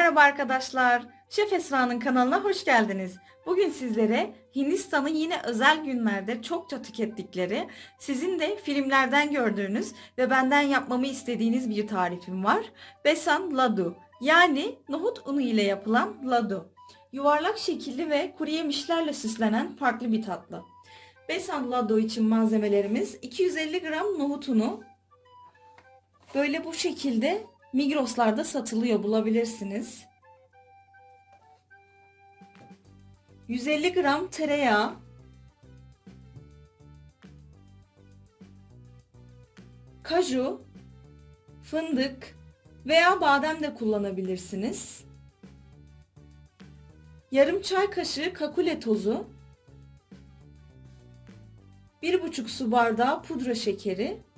Merhaba arkadaşlar. Şef Esra'nın kanalına hoş geldiniz. Bugün sizlere Hindistan'ın yine özel günlerde çokça tükettikleri, sizin de filmlerden gördüğünüz ve benden yapmamı istediğiniz bir tarifim var. Besan Laddu, yani nohut unu ile yapılan laddu. Yuvarlak şekilli ve kuru yemişlerle süslenen farklı bir tatlı. Besan Laddu için malzemelerimiz 250 gram nohut unu. Böyle bu şekilde Migros'larda satılıyor, bulabilirsiniz. 150 gram tereyağı, kaju, fındık veya badem de kullanabilirsiniz. Yarım çay kaşığı kakule tozu, 1,5 su bardağı pudra şekeri.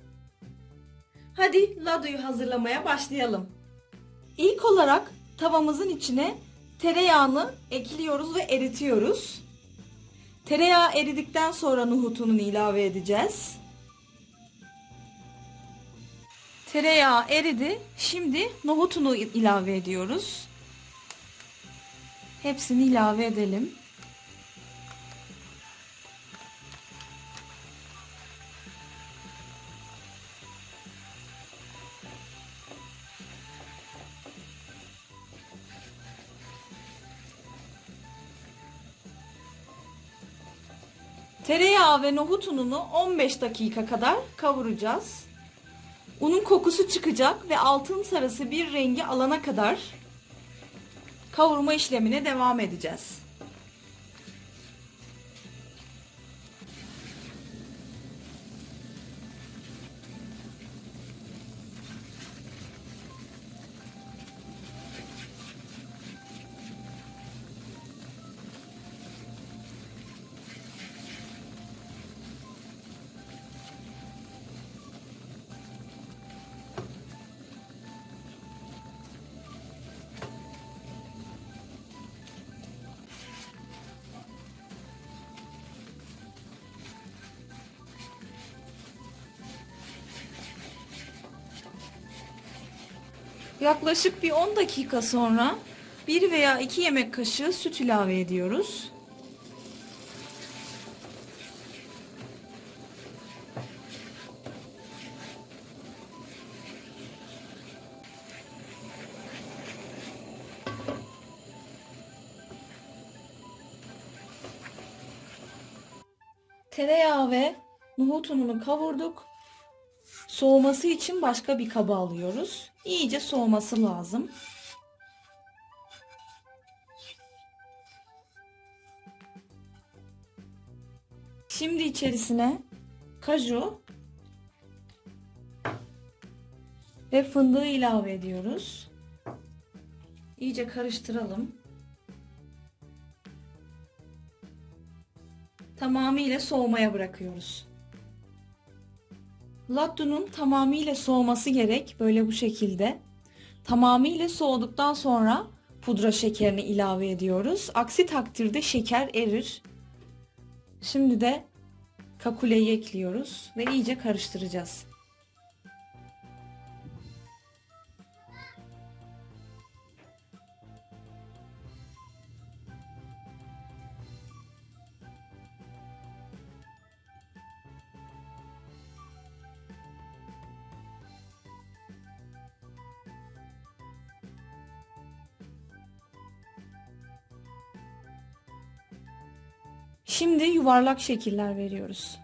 Hadi ladduyu hazırlamaya başlayalım. İlk olarak tavamızın içine tereyağını ekliyoruz ve eritiyoruz. Tereyağı eridikten sonra nohut ununu ilave edeceğiz. Tereyağı eridi. Şimdi nohut unu ilave ediyoruz. Hepsini ilave edelim. Tereyağı ve nohut ununu 15 dakika kadar kavuracağız. Unun kokusu çıkacak ve altın sarısı bir rengi alana kadar kavurma işlemine devam edeceğiz. Yaklaşık bir 10 dakika sonra 1 veya 2 yemek kaşığı süt ilave ediyoruz. Tereyağı ve nohut ununu kavurduk. Soğuması için başka bir kaba alıyoruz. İyice soğuması lazım. Şimdi içerisine kaju ve fındığı ilave ediyoruz. İyice karıştıralım. Tamamıyla soğumaya bırakıyoruz. Laddunun tamamıyla soğuması gerek. Böyle bu şekilde. Tamamıyla soğuduktan sonra pudra şekerini ilave ediyoruz. Aksi takdirde şeker erir. Şimdi de kakuleyi ekliyoruz ve iyice karıştıracağız. Şimdi yuvarlak şekiller veriyoruz.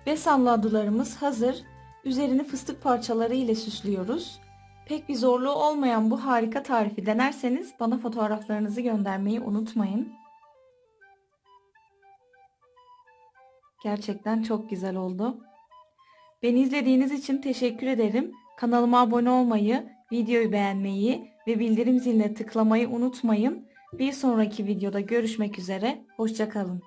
Besan laddularımız hazır. Üzerini fıstık parçaları ile süslüyoruz. Pek bir zorluğu olmayan bu harika tarifi denerseniz bana fotoğraflarınızı göndermeyi unutmayın. Gerçekten çok güzel oldu. Beni izlediğiniz için teşekkür ederim. Kanalıma abone olmayı, videoyu beğenmeyi ve bildirim ziline tıklamayı unutmayın. Bir sonraki videoda görüşmek üzere. Hoşça kalın.